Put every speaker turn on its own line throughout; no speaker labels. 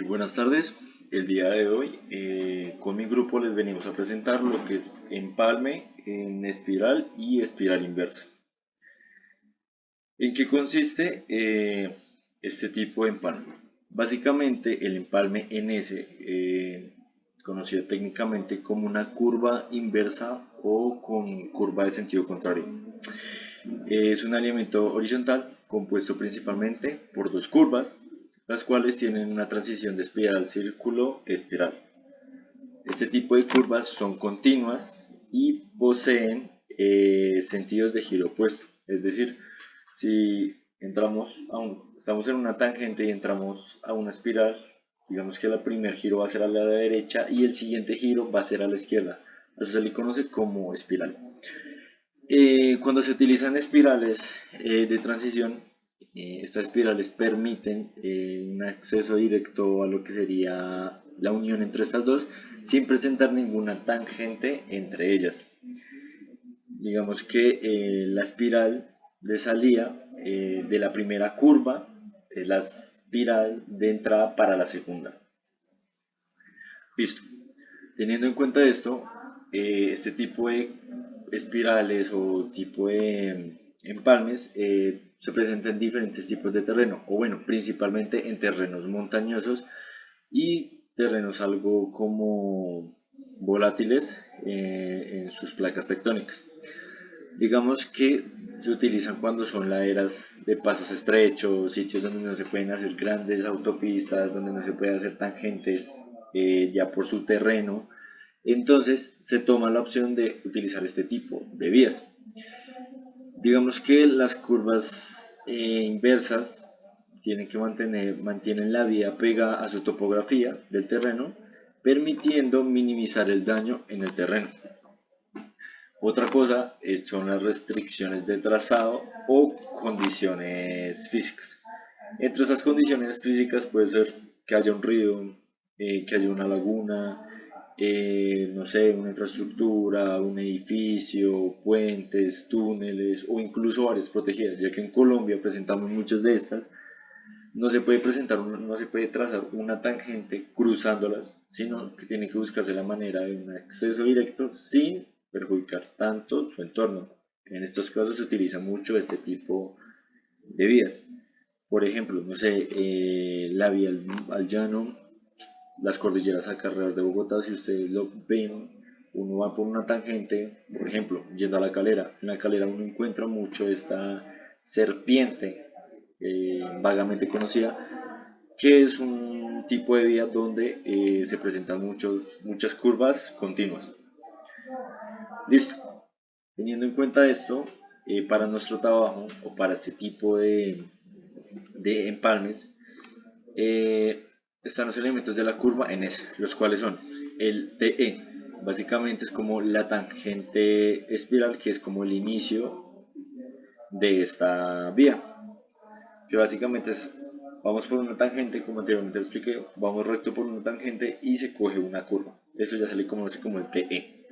Buenas tardes. El día de hoy con mi grupo les venimos a presentar lo que es empalme en espiral y espiral inversa. ¿En qué consiste este tipo de empalme? Básicamente el empalme en S, conocido técnicamente como una curva inversa o con curva de sentido contrario. Es un elemento horizontal compuesto principalmente por dos curvas, las cuales tienen una transición de espiral-círculo-espiral. Este tipo de curvas son continuas y poseen sentidos de giro opuesto. Es decir, si estamos en una tangente y entramos a una espiral, digamos que el primer giro va a ser a la derecha y el siguiente giro va a ser a la izquierda. Eso se le conoce como espiral. Cuando se utilizan espirales de transición, estas espirales permiten un acceso directo a lo que sería la unión entre estas dos sin presentar ninguna tangente entre ellas. Digamos que la espiral de salida de la primera curva es la espiral de entrada para la segunda. Listo. Teniendo en cuenta esto, este tipo de espirales o tipo de empalmes se presentan en diferentes tipos de terreno, o bueno, principalmente en terrenos montañosos y terrenos algo como volátiles en sus placas tectónicas. Digamos que se utilizan cuando son laderas de pasos estrechos, sitios donde no se pueden hacer grandes autopistas, donde no se pueden hacer tangentes ya por su terreno. Entonces se toma la opción de utilizar este tipo de vías. Digamos que las curvas inversas mantienen la vía pegada a su topografía del terreno, permitiendo minimizar el daño en el terreno. Otra cosa son las restricciones de trazado o condiciones físicas. Entre esas condiciones físicas puede ser que haya un río, que haya una laguna, no sé, una infraestructura, un edificio, puentes, túneles o incluso áreas protegidas, ya que en Colombia presentamos muchas de estas. No se puede trazar una tangente cruzándolas, sino que tiene que buscarse la manera de un acceso directo sin perjudicar tanto su entorno. En estos casos se utiliza mucho este tipo de vías. Por ejemplo, no sé, la vía al llano, las cordilleras acá alrededor de Bogotá, si ustedes lo ven, uno va por una tangente, por ejemplo, yendo a la calera. En la calera uno encuentra mucho esta serpiente vagamente conocida, que es un tipo de vía donde se presentan muchas curvas continuas. Listo. Teniendo en cuenta esto, para nuestro trabajo o para este tipo de empalmes, están los elementos de la curva en S, los cuales son el TE, básicamente es como la tangente espiral, que es como el inicio de esta vía, que básicamente es, vamos por una tangente, como anteriormente lo expliqué, vamos recto por una tangente y se coge una curva. Eso ya sale como el TE.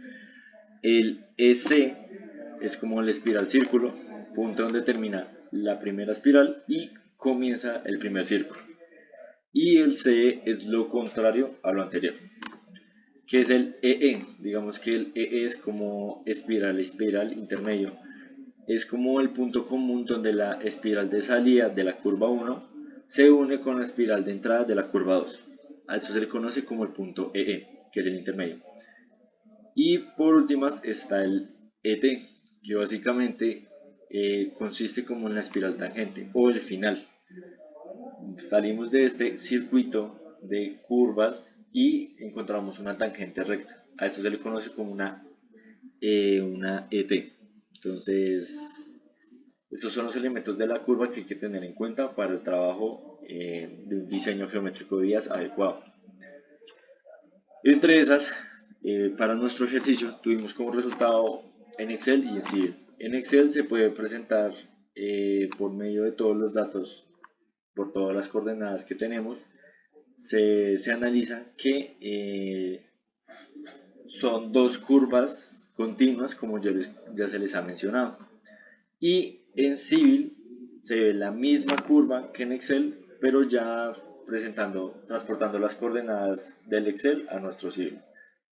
El EC es como el espiral círculo, punto donde termina la primera espiral y comienza el primer círculo. Y el CE es lo contrario a lo anterior, que es el EE. Digamos que el EE es como espiral intermedio. Es como el punto común donde la espiral de salida de la curva 1 se une con la espiral de entrada de la curva 2. A eso se le conoce como el punto EE, que es el intermedio. Y por últimas está el ET, que básicamente consiste como en la espiral tangente o el final. Salimos de este circuito de curvas y encontramos una tangente recta. A eso se le conoce como una ET. Entonces, esos son los elementos de la curva que hay que tener en cuenta para el trabajo de un diseño geométrico de vías adecuado. Entre esas, para nuestro ejercicio tuvimos como resultado en Excel y en Civil. En Excel se puede presentar por medio de todos los datos, por todas las coordenadas que tenemos, se analiza que son dos curvas continuas, como ya se les ha mencionado. Y en Civil se ve la misma curva que en Excel, pero ya transportando las coordenadas del Excel a nuestro Civil.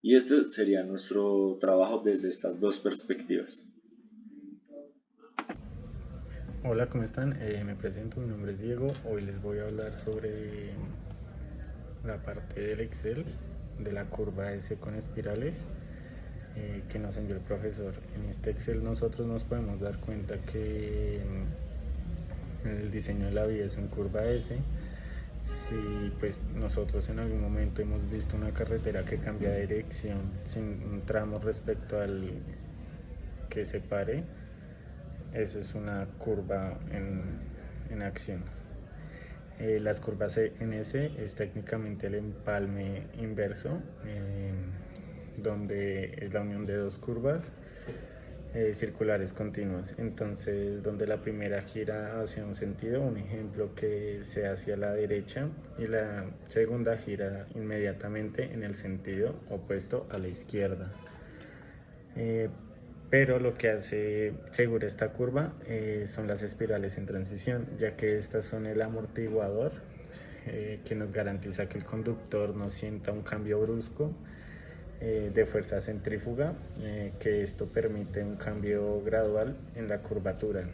Y este sería nuestro trabajo desde estas dos perspectivas.
Hola, ¿cómo están? Me presento, mi nombre es Diego. Hoy les voy a hablar sobre la parte del Excel, de la curva S con espirales que nos envió el profesor. En este Excel nosotros nos podemos dar cuenta que el diseño de la vía es en curva S. Si pues nosotros en algún momento hemos visto una carretera que cambia de dirección sin un tramo respecto al que se pare, eso es una curva en acción. Las curvas en S es técnicamente el empalme inverso, donde es la unión de dos curvas circulares continuas. Entonces, donde la primera gira hacia un sentido, un ejemplo que sea hacia la derecha, y la segunda gira inmediatamente en el sentido opuesto a la izquierda. Pero lo que hace segura esta curva son las espirales en transición, ya que estas son el amortiguador que nos garantiza que el conductor no sienta un cambio brusco de fuerza centrífuga, que esto permite un cambio gradual en la curvatura.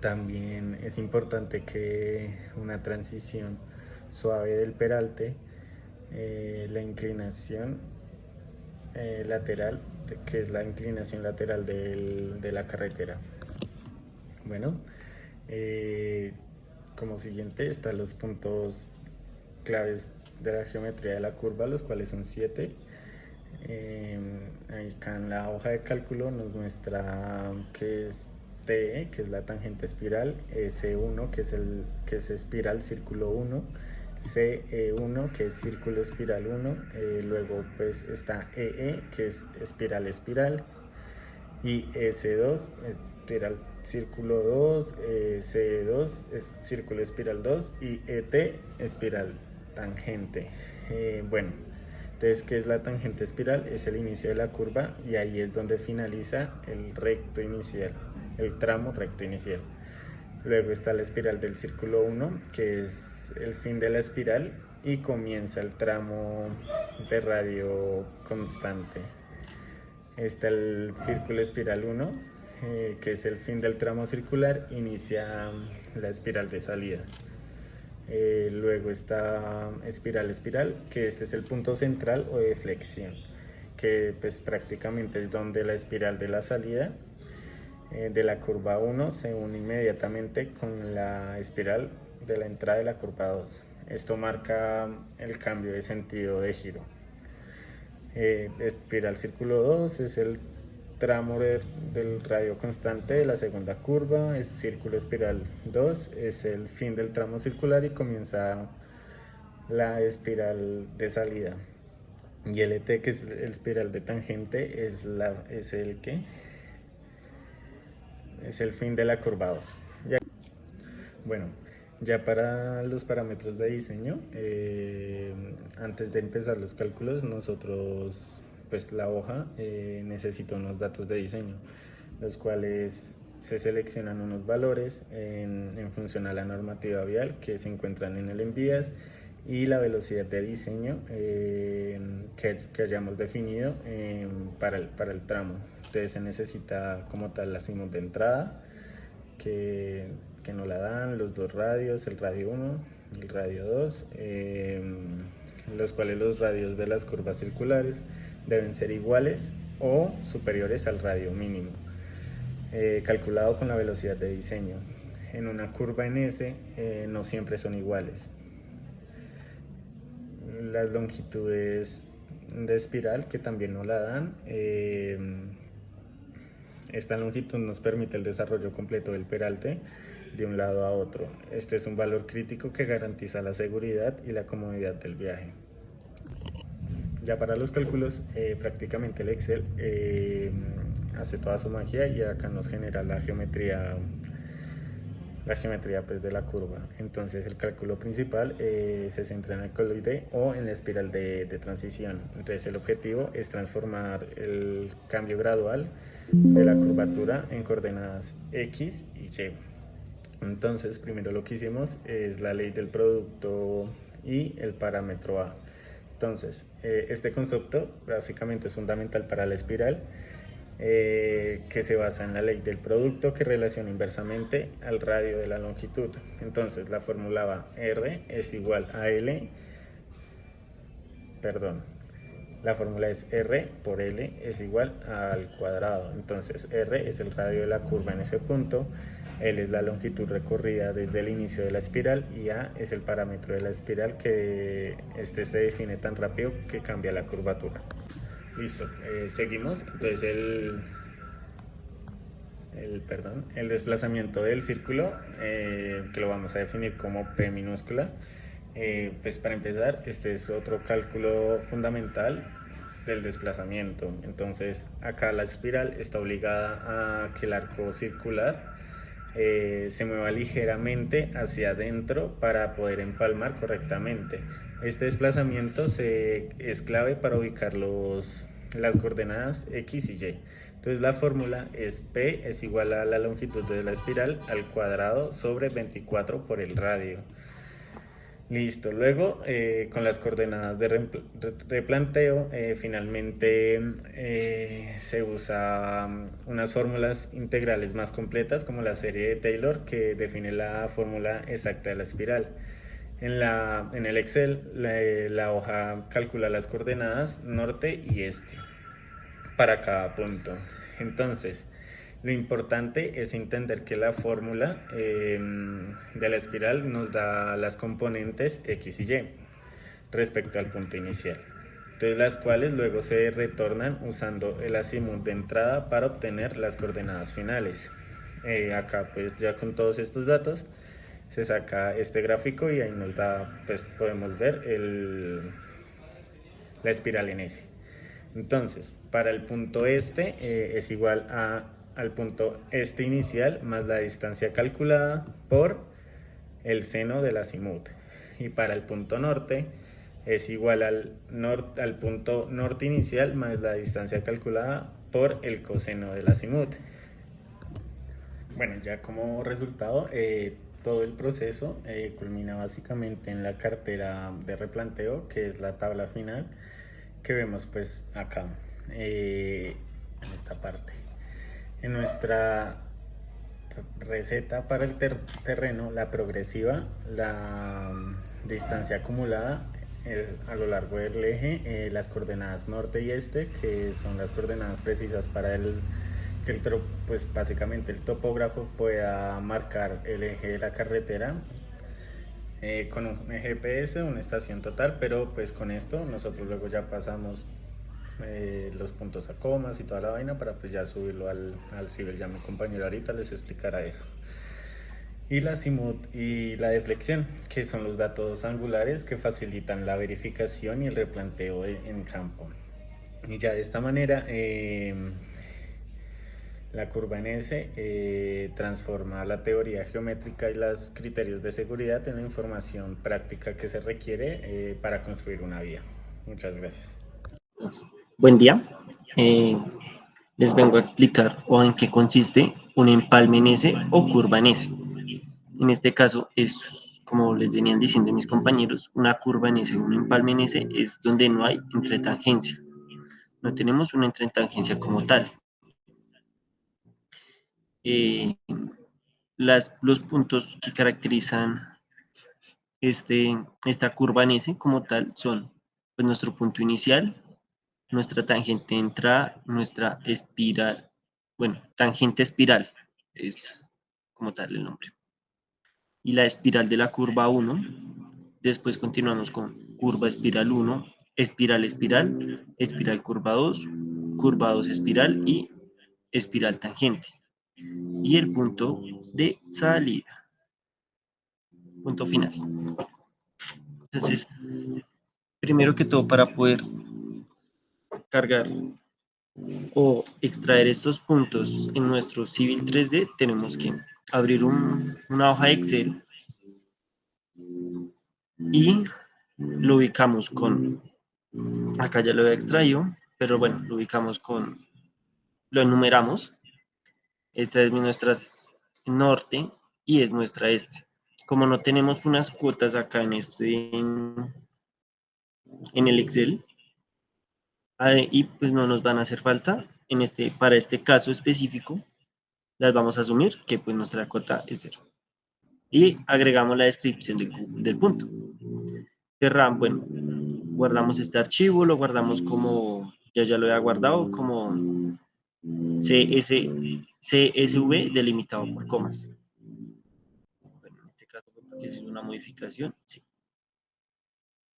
También es importante que una transición suave del peralte, la inclinación lateral, que es la inclinación lateral de la carretera. Bueno, como siguiente están los puntos claves de la geometría de la curva, los cuales son 7. Acá en la hoja de cálculo nos muestra que es TE, que es la tangente espiral, S1, que es espiral círculo 1, CE1, que es círculo espiral 1, luego pues está EE, que es espiral espiral, y S2, espiral círculo 2, CE2, círculo espiral 2, y ET, espiral tangente. Bueno, entonces, ¿qué es la tangente espiral? Es el inicio de la curva y ahí es donde finaliza el recto inicial, el tramo recto inicial. Luego está la espiral del círculo 1, que es el fin de la espiral, y comienza el tramo de radio constante. Está el círculo espiral 1, que es el fin del tramo circular, inicia la espiral de salida. Luego está espiral espiral, que este es el punto central o de flexión, que pues prácticamente es donde la espiral de la salida de la curva 1 se une inmediatamente con la espiral de la entrada de la curva 2. Esto marca el cambio de sentido de giro. Espiral círculo 2 es el tramo del radio constante de la segunda curva. Es círculo espiral 2 es el fin del tramo circular y comienza la espiral de salida. Y el ET, que es el espiral de tangente, es el fin de la curva 2. Bueno, ya para los parámetros de diseño, antes de empezar los cálculos, nosotros pues la hoja necesita unos datos de diseño, los cuales se seleccionan unos valores en función a la normativa vial que se encuentran en el envías y la velocidad de diseño que hayamos definido para el tramo. Entonces se necesita como tal la CIMOD de entrada, que nos la dan, los dos radios, el radio 1 y el radio 2, los cuales los radios de las curvas circulares deben ser iguales o superiores al radio mínimo, calculado con la velocidad de diseño. En una curva en S no siempre son iguales. Las longitudes de espiral, que también nos la dan, esta longitud nos permite el desarrollo completo del peralte de un lado a otro. Este es un valor crítico que garantiza la seguridad y la comodidad del viaje. Ya para los cálculos, prácticamente el Excel hace toda su magia y acá nos genera la geometría pues, de la curva. Entonces el cálculo principal se centra en el coloide o en la espiral de transición. Entonces el objetivo es transformar el cambio gradual de la curvatura en coordenadas X y Y. Entonces, primero lo que hicimos es la ley del producto y el parámetro A. Entonces, este concepto básicamente es fundamental para la espiral, que se basa en la ley del producto que relaciona inversamente al radio de la longitud. Entonces, la fórmula va: R es igual a L, perdón, la fórmula es R por L es igual al cuadrado. Entonces R es el radio de la curva en ese punto, L es la longitud recorrida desde el inicio de la espiral y A es el parámetro de la espiral, que este se define tan rápido que cambia la curvatura. Listo, seguimos. Entonces el desplazamiento del círculo, que lo vamos a definir como P minúscula. Pues para empezar, este es otro cálculo fundamental del desplazamiento. Entonces acá la espiral está obligada a que el arco circular se mueva ligeramente hacia adentro para poder empalmar correctamente. Este desplazamiento es clave para ubicar las coordenadas X y Y. Entonces la fórmula es P es igual a la longitud de la espiral al cuadrado sobre 24 por el radio. Listo, luego con las coordenadas de replanteo, finalmente se usa unas fórmulas integrales más completas, como la serie de Taylor, que define la fórmula exacta de la espiral. En el Excel, la hoja calcula las coordenadas norte y este para cada punto. Entonces, lo importante es entender que la fórmula de la espiral nos da las componentes X y Y respecto al punto inicial. Entonces, las cuales luego se retornan usando el azimut de entrada para obtener las coordenadas finales. Acá pues ya con todos estos datos se saca este gráfico y ahí nos da, pues podemos ver la espiral en S. Entonces, para el punto este es igual al punto este inicial más la distancia calculada por el seno del azimut. Y para el punto norte es igual al punto norte inicial más la distancia calculada por el coseno del azimut. Bueno, ya como resultado, todo el proceso culmina básicamente en la cartera de replanteo, que es la tabla final que vemos pues acá, en esta parte. En nuestra receta para el terreno, la progresiva, la distancia acumulada es a lo largo del eje, las coordenadas norte y este, que son las coordenadas precisas para que pues básicamente el topógrafo pueda marcar el eje de la carretera con un GPS, una estación total, pero pues con esto nosotros luego ya pasamos los puntos a comas y toda la vaina para pues ya subirlo al Civil. Ya mi compañero ahorita les explicará eso. Y la azimut y la deflexión, que son los datos angulares que facilitan la verificación y el replanteo en campo. Y ya de esta manera la curva en S transforma la teoría geométrica y los criterios de seguridad en la información práctica que se requiere para construir una vía. Muchas gracias.
Buen día. Les vengo a explicar en qué consiste un empalme en S o curva en S. En este caso es, como les venían diciendo mis compañeros, una curva en S, un empalme en S es donde no hay entretangencia. No tenemos una entretangencia como tal. Los puntos que caracterizan esta curva en S como tal son pues, nuestro punto inicial, nuestra tangente de entrada, nuestra espiral, bueno, tangente espiral es como tal el nombre, y la espiral de la curva 1. Después continuamos con curva espiral 1, espiral espiral, espiral curva 2, curva 2 espiral y espiral tangente. Y el punto de salida, punto final. Entonces, primero que todo, para poder cargar o extraer estos puntos en nuestro Civil 3D, tenemos que abrir una hoja de Excel y lo ubicamos con, acá ya lo he extraído, pero bueno, lo ubicamos lo enumeramos. Esta es nuestra norte, y es nuestra este. Como no tenemos unas cuotas acá en el Excel, y pues no nos van a hacer falta, para este caso específico, las vamos a asumir que pues nuestra cuota es 0. Y agregamos la descripción del punto. Cerramos, bueno, guardamos este archivo, lo guardamos como, ya lo había guardado, como CSV delimitado por comas. Bueno, en este caso porque es una modificación, sí.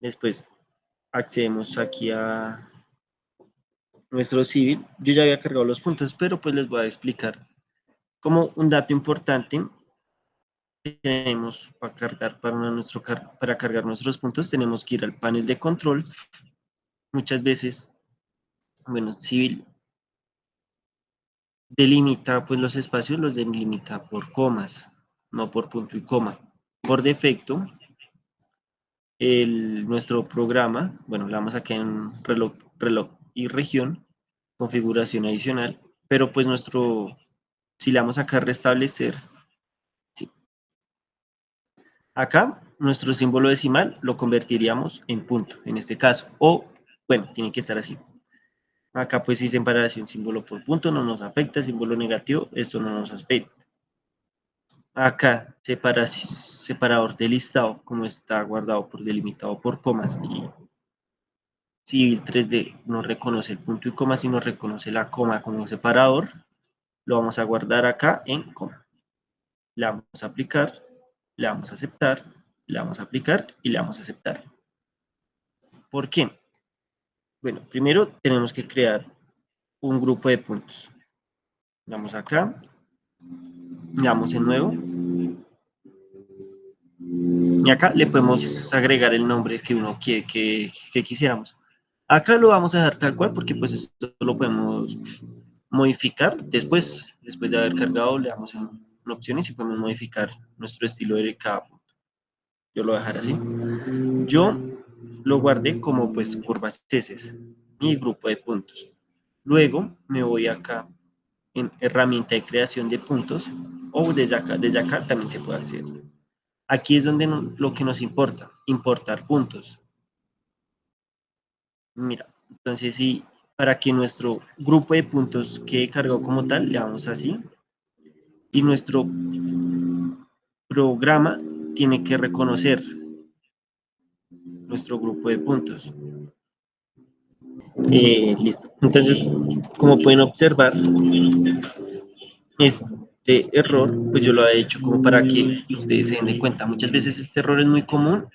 Después accedemos aquí a nuestro civil. Yo ya había cargado los puntos, pero pues les voy a explicar. Como un dato importante, tenemos para cargar nuestros puntos, tenemos que ir al panel de control. Muchas veces, bueno, civil delimita pues los espacios, los delimita por comas, no por punto y coma. Por defecto, nuestro programa, bueno, le damos aquí en reloj y región, configuración adicional, pero pues si le damos acá restablecer, sí. Acá nuestro símbolo decimal lo convertiríamos en punto, en este caso, o bueno, tiene que estar así. Acá pues si separación símbolo por punto no nos afecta, símbolo negativo, esto no nos afecta. Acá separador de listado, como está guardado por delimitado por comas, y Civil 3D no reconoce el punto y coma, sino reconoce la coma como separador, lo vamos a guardar acá en coma. Le vamos a aplicar, le vamos a aceptar, le vamos a aplicar y le vamos a aceptar. ¿Por qué? Bueno, primero tenemos que crear un grupo de puntos. Vamos acá, le damos en nuevo. Y acá le podemos agregar el nombre que uno quiere que quisiéramos. Acá lo vamos a dejar tal cual porque pues esto lo podemos modificar después de haber cargado, le damos en opciones y podemos modificar nuestro estilo de cada punto. Yo lo voy a dejar así. Yo lo guardé como pues curvas heces, mi grupo de puntos. Luego me voy acá en herramienta de creación de puntos, o desde acá también se puede acceder. Aquí es donde lo que nos importa, importar puntos. Mira, entonces sí, para que nuestro grupo de puntos quede cargado como tal, le damos así. Y nuestro programa tiene que reconocer nuestro grupo de puntos. Listo. Entonces, como pueden observar, este error, pues yo lo he hecho como para que ustedes se den de cuenta. Muchas veces este error es muy común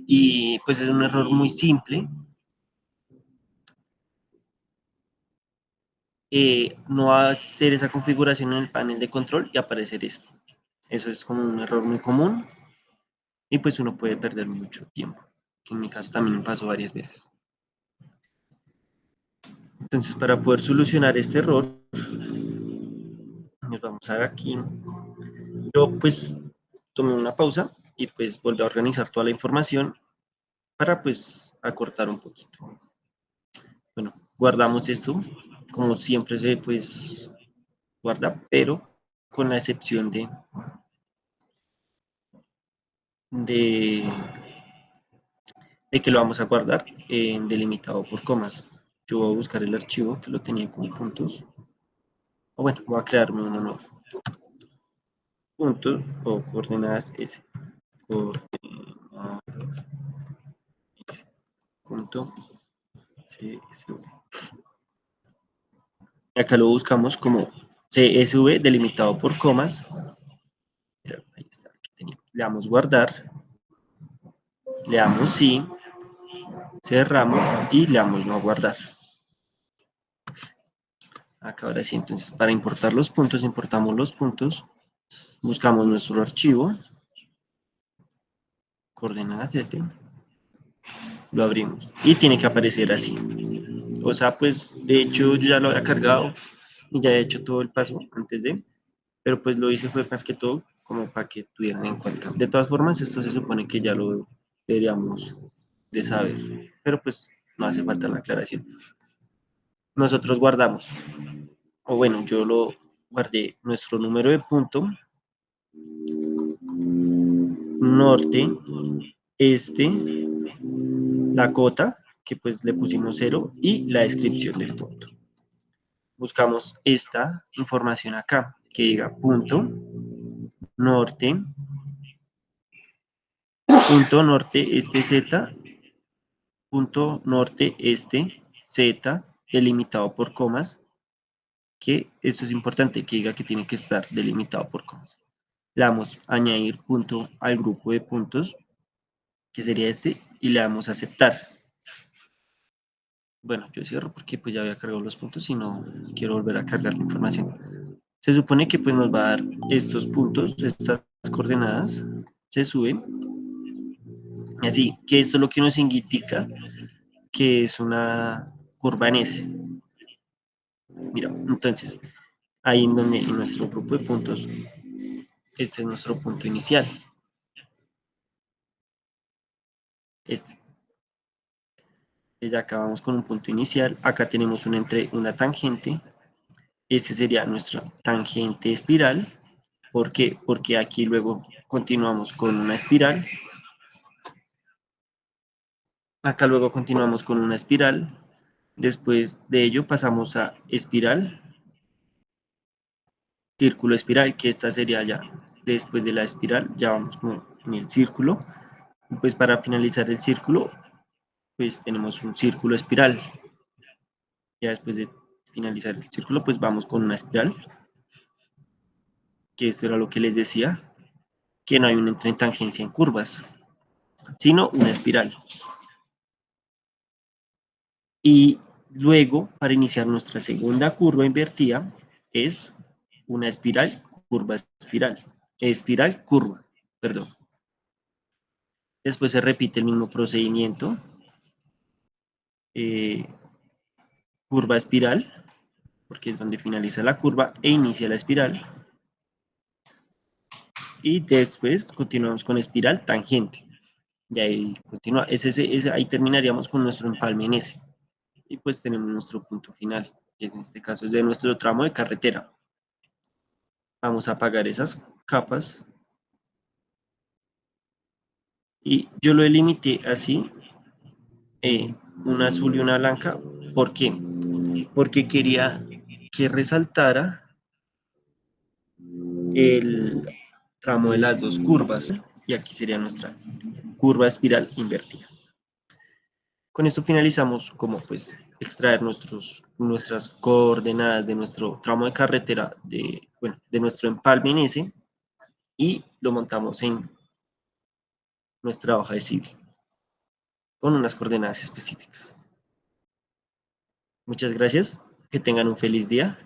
y pues es un error muy simple. No hacer esa configuración en el panel de control y aparecer esto. Eso es como un error muy común y pues uno puede perder mucho tiempo, que en mi caso también me pasó varias veces. Entonces, para poder solucionar este error, nos vamos a ver aquí. Yo pues tomé una pausa y pues volví a organizar toda la información para pues acortar un poquito. Bueno, guardamos esto, como siempre se pues guarda, pero con la excepción de que lo vamos a guardar en delimitado por comas. Yo voy a buscar el archivo que lo tenía con puntos. O bueno, voy a crearme uno nuevo. Puntos o coordenadas S. Coordenadas S. Punto CSV. Acá lo buscamos como CSV delimitado por comas. Ahí está, aquí tenía. Le damos guardar. Le damos sí. Cerramos y le damos no guardar. Acá ahora sí, entonces para importar los puntos, importamos los puntos, buscamos nuestro archivo, coordenadas este, lo abrimos y tiene que aparecer así. O sea, pues de hecho yo ya lo había cargado y ya he hecho todo el paso antes de, pero pues lo hice fue más que todo como para que tuvieran en cuenta. De todas formas, esto se supone que ya lo deberíamos de saber, pero pues no hace falta la aclaración. Nosotros guardamos, o bueno, yo lo guardé nuestro número de punto norte, este, la cota, que pues le pusimos 0, y la descripción del punto. Buscamos esta información acá, que diga punto norte este z, punto norte este z, delimitado por comas, que esto es importante, que diga que tiene que estar delimitado por comas. Le damos añadir punto al grupo de puntos, que sería este, y le damos aceptar. Bueno, yo cierro porque pues ya había cargado los puntos y no quiero volver a cargar la información. Se supone que pues nos va a dar estos puntos, estas coordenadas, se suben. Así que esto es lo que nos indica que es una curva en S. Mira, entonces, ahí en donde en nuestro grupo de puntos, este es nuestro punto inicial. Este. Ya acabamos con un punto inicial. Acá tenemos una tangente. Este sería nuestra tangente espiral. ¿Por qué? Porque aquí luego continuamos con una espiral. Acá luego continuamos con una espiral. Después de ello pasamos a espiral. Círculo espiral, que esta sería ya después de la espiral. Ya vamos como en el círculo. Y pues para finalizar el círculo, pues tenemos un círculo espiral. Ya después de finalizar el círculo, pues vamos con una espiral. Que esto era lo que les decía, que no hay una entretangencia en curvas, sino una espiral. Y luego, para iniciar nuestra segunda curva invertida, es una espiral, curva, espiral, curva, perdón. Después se repite el mismo procedimiento, curva, espiral, porque es donde finaliza la curva e inicia la espiral. Y después continuamos con espiral, tangente. Y ahí continúa, ahí terminaríamos con nuestro empalme en S. Y pues tenemos nuestro punto final, que en este caso es de nuestro tramo de carretera. Vamos a apagar esas capas. Y yo lo delimité así, una azul y una blanca. ¿Por qué? Porque quería que resaltara el tramo de las dos curvas. Y aquí sería nuestra curva espiral invertida. Con esto finalizamos como pues extraer nuestras coordenadas de nuestro tramo de carretera, de nuestro empalme en S, y lo montamos en nuestra hoja de civil con unas coordenadas específicas. Muchas gracias, que tengan un feliz día.